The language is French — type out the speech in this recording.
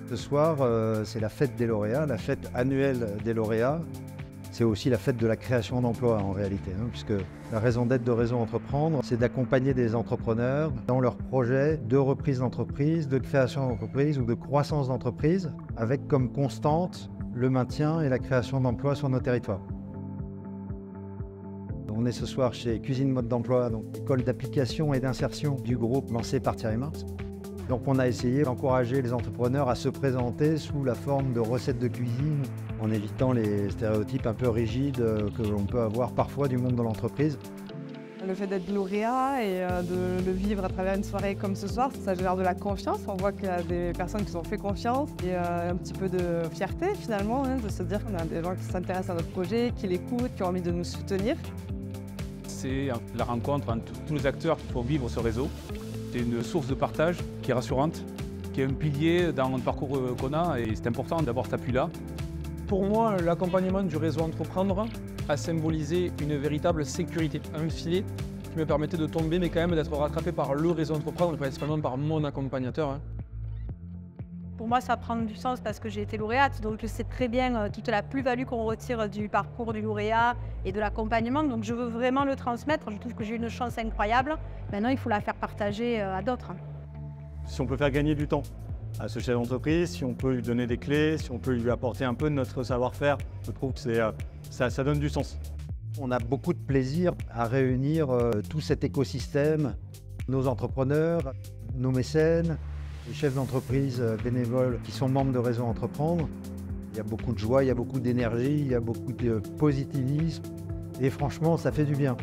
Ce soir, c'est la fête des lauréats, la fête annuelle des lauréats. C'est aussi la fête de la création d'emplois en réalité, puisque la raison d'être de Réseau Entreprendre, c'est d'accompagner des entrepreneurs dans leurs projets de reprise d'entreprise, de création d'entreprise ou de croissance d'entreprise, avec comme constante le maintien et la création d'emplois sur nos territoires. On est ce soir chez Cuisine Mode d'Emploi, donc école d'application et d'insertion du groupe lancé par Thierry Marx. Donc on a essayé d'encourager les entrepreneurs à se présenter sous la forme de recettes de cuisine, en évitant les stéréotypes un peu rigides que l'on peut avoir parfois du monde de l'entreprise. Le fait d'être lauréat et de le vivre à travers une soirée comme ce soir, ça génère de la confiance. On voit qu'il y a des personnes qui se sont fait confiance et un petit peu de fierté finalement, de se dire qu'on a des gens qui s'intéressent à notre projet, qui l'écoutent, qui ont envie de nous soutenir. C'est la rencontre entre tous les acteurs qui font vivre ce réseau. C'est une source de partage qui est rassurante, qui est un pilier dans le parcours qu'on a et c'est important d'avoir cet appui-là. Pour moi, l'accompagnement du réseau Entreprendre a symbolisé une véritable sécurité, un filet qui me permettait de tomber mais quand même d'être rattrapé par le réseau Entreprendre et principalement par mon accompagnateur. Pour moi, ça prend du sens parce que j'ai été lauréate, donc je sais très bien toute la plus-value qu'on retire du parcours du lauréat et de l'accompagnement. Donc je veux vraiment le transmettre. Je trouve que j'ai une chance incroyable. Maintenant, il faut la faire partager à d'autres. Si on peut faire gagner du temps à ce chef d'entreprise, si on peut lui donner des clés, si on peut lui apporter un peu de notre savoir-faire, je trouve que ça donne du sens. On a beaucoup de plaisir à réunir tout cet écosystème, nos entrepreneurs, nos mécènes, les chefs d'entreprise bénévoles qui sont membres de Réseau Entreprendre. Il y a beaucoup de joie, il y a beaucoup d'énergie, il y a beaucoup de positivisme et franchement, ça fait du bien.